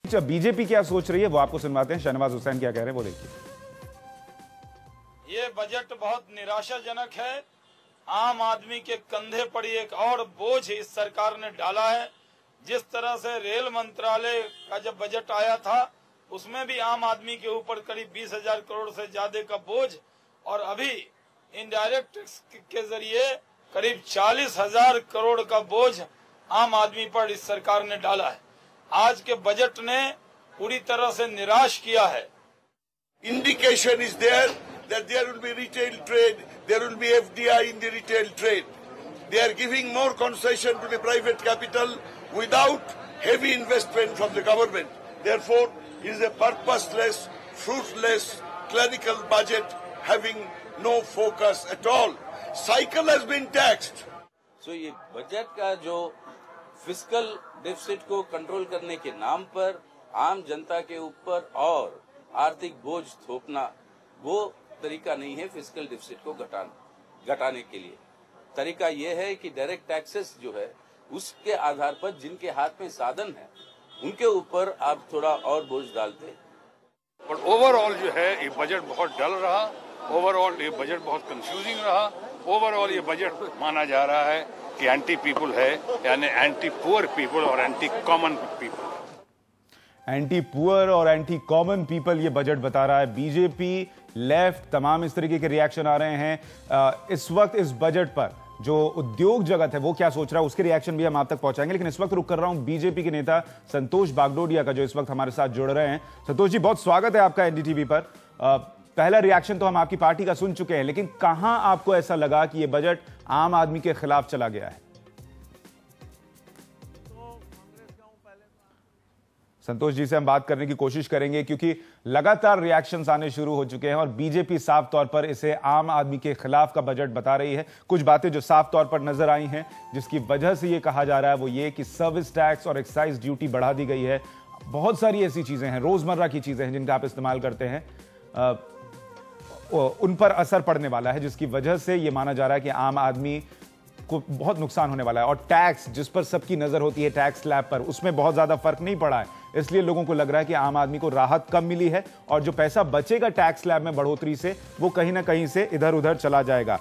अच्छा, बीजेपी क्या सोच रही है वो आपको सुनवाते हैं। शहनवाज हुसैन क्या कह रहे हैं वो देखिए। ये बजट बहुत निराशाजनक है। आम आदमी के कंधे पर एक और बोझ इस सरकार ने डाला है। जिस तरह से रेल मंत्रालय का जब बजट आया था उसमें भी आम आदमी के ऊपर करीब 20,000 करोड़ से ज्यादा का बोझ, और अभी इनडायरेक्ट टैक्स के जरिए करीब 40,000 करोड़ का बोझ आम आदमी पर इस सरकार ने डाला है। आज के बजट ने पूरी तरह से निराश किया है। Indication is there that there will be retail trade, there will be FDI in the retail trade. They are giving more concession to the private capital without heavy investment from the government. Therefore, it is a purposeless, fruitless, clerical budget having no focus at all. Cycle has been taxed. So, ये budget का जो fiscal deficit को control करने के नाम पर आम जनता के ऊपर और आर्थिक बोझ थोपना वो तरीका नहीं है फिस्कल डेफिसिट को घटाने के लिए। तरीका ये है कि डायरेक्ट टैक्सेस जो है उसके आधार पर जिनके हाथ में साधन है उनके ऊपर आप थोड़ा और बोझ डालते। बट ओवरऑल जो है ये बजट बहुत डल रहा, ओवरऑल ये बजट बहुत कंफ्यूजिंग रहा। ओवरऑल ये बजट माना जा रहा है कि एंटी पीपल है, यानी एंटी पुअर पीपल और anti common people. Anti poor और एंटी कॉमन पीपल ये बजट बता रहा है। बीजेपी, लेफ्ट, तमाम इस तरीके के रिएक्शन आ रहे हैं। इस वक्त इस बजट पर जो उद्योग जगत है वो क्या सोच रहा है उसके रिएक्शन भी हम आप तक पहुंचाएंगे, लेकिन इस वक्त रुक कर रहा हूं बीजेपी के नेता संतोष बागडोडिया का, जो इस वक्त हमारे साथ जुड़ रहे हैं। संतोष जी, बहुत स्वागत है आपका एनडीटीवी पर। पहला रिएक्शन तो हम आपकी पार्टी का सुन चुके हैं, लेकिन कहां आपको ऐसा लगा कि यह बजट आम आदमी के खिलाफ चला गया है? संतोष जी से हम बात करने की कोशिश करेंगे, क्योंकि लगातार रिएक्शंस आने शुरू हो चुके हैं और बीजेपी साफ तौर पर इसे आम आदमी के खिलाफ का बजट बता रही है। कुछ बातें जो साफ तौर पर नजर आई हैं जिसकी वजह से ये कहा जा रहा है वो ये कि सर्विस टैक्स और एक्साइज ड्यूटी बढ़ा दी गई है। बहुत सारी ऐसी चीजें हैं, रोजमर्रा की चीजें हैं जिनका आप इस्तेमाल करते हैं, उन पर असर पड़ने वाला है, जिसकी वजह से यह माना जा रहा है कि आम आदमी को बहुत नुकसान होने वाला है। और टैक्स जिस पर सबकी नजर होती है, टैक्स स्लैब पर, उसमें बहुत ज्यादा फर्क नहीं पड़ा है, इसलिए लोगों को लग रहा है कि आम आदमी को राहत कम मिली है और जो पैसा बचेगा टैक्स स्लैब में बढ़ोतरी से वो कहीं ना कहीं से इधर उधर चला जाएगा।